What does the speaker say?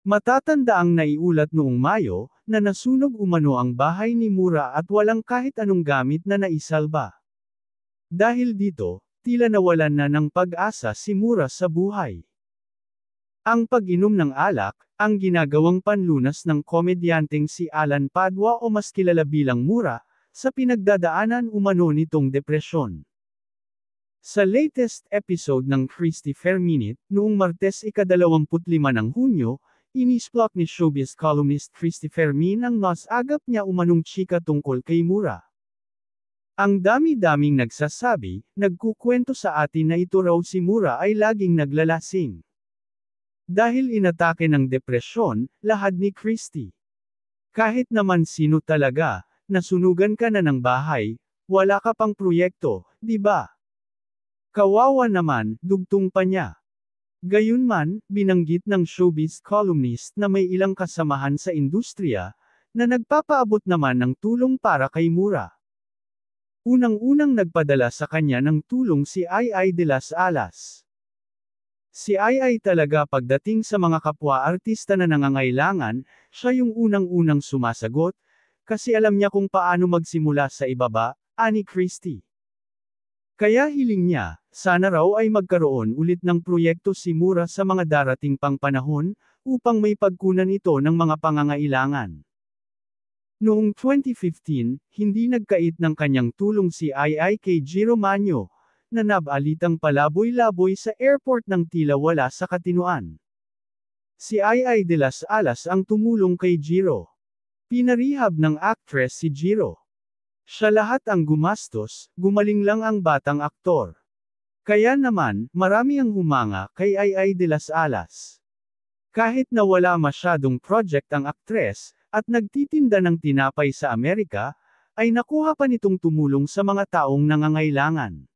Matatanda ang naiulat noong Mayo, na nasunog umano ang bahay ni Mura at walang kahit anong gamit na naisalba. Dahil dito, tila nawalan na ng pag-asa si Mura sa buhay. Ang pag-inom ng alak, ang ginagawang panlunas ng komedyanteng si Alan Padua o mas kilala bilang Mura, sa pinagdadaanan umano nitong depresyon. Sa latest episode ng Christopher Minute, noong Martes 25 ng Hunyo, inisplot ni showbiz columnist Christopher Min ang mas agap niya umanong chika tungkol kay Mura. Ang dami-daming nagsasabi, nagkukwento sa atin na ito raw si Mura ay laging naglalasing. Dahil inatake ng depresyon, lahad ni Christy. Kahit naman sino talaga, nasunugan ka na ng bahay, wala ka pang proyekto, di ba? Kawawa naman, dugtong pa niya. Gayunman, binanggit ng showbiz columnist na may ilang kasamahan sa industriya, na nagpapaabot naman ng tulong para kay Mura. Unang-unang nagpadala sa kanya ng tulong si Ai de las Alas. Si Ai talaga pagdating sa mga kapwa-artista na nangangailangan, siya yung unang-unang sumasagot, kasi alam niya kung paano magsimula sa ibaba, ani Christy. Kaya hiling niya, sana raw ay magkaroon ulit ng proyekto si Mura sa mga darating pang panahon, upang may pagkunan ito ng mga pangangailangan. Noong 2015, hindi nagkait ng kanyang tulong si Ai kay Jiro Manyo, na nabalitang palaboy-laboy sa airport ng tila wala sa katinuan. Si Ai de las Alas ang tumulong kay Jiro. Pinarehab ng actress si Jiro. Siya lahat ang gumastos, gumaling lang ang batang aktor. Kaya naman, marami ang humanga kay Ai de las Alas. Kahit na wala masyadong project ang aktres, at nagtitinda ng tinapay sa Amerika, ay nakuha pa nitong tumulong sa mga taong nangangailangan.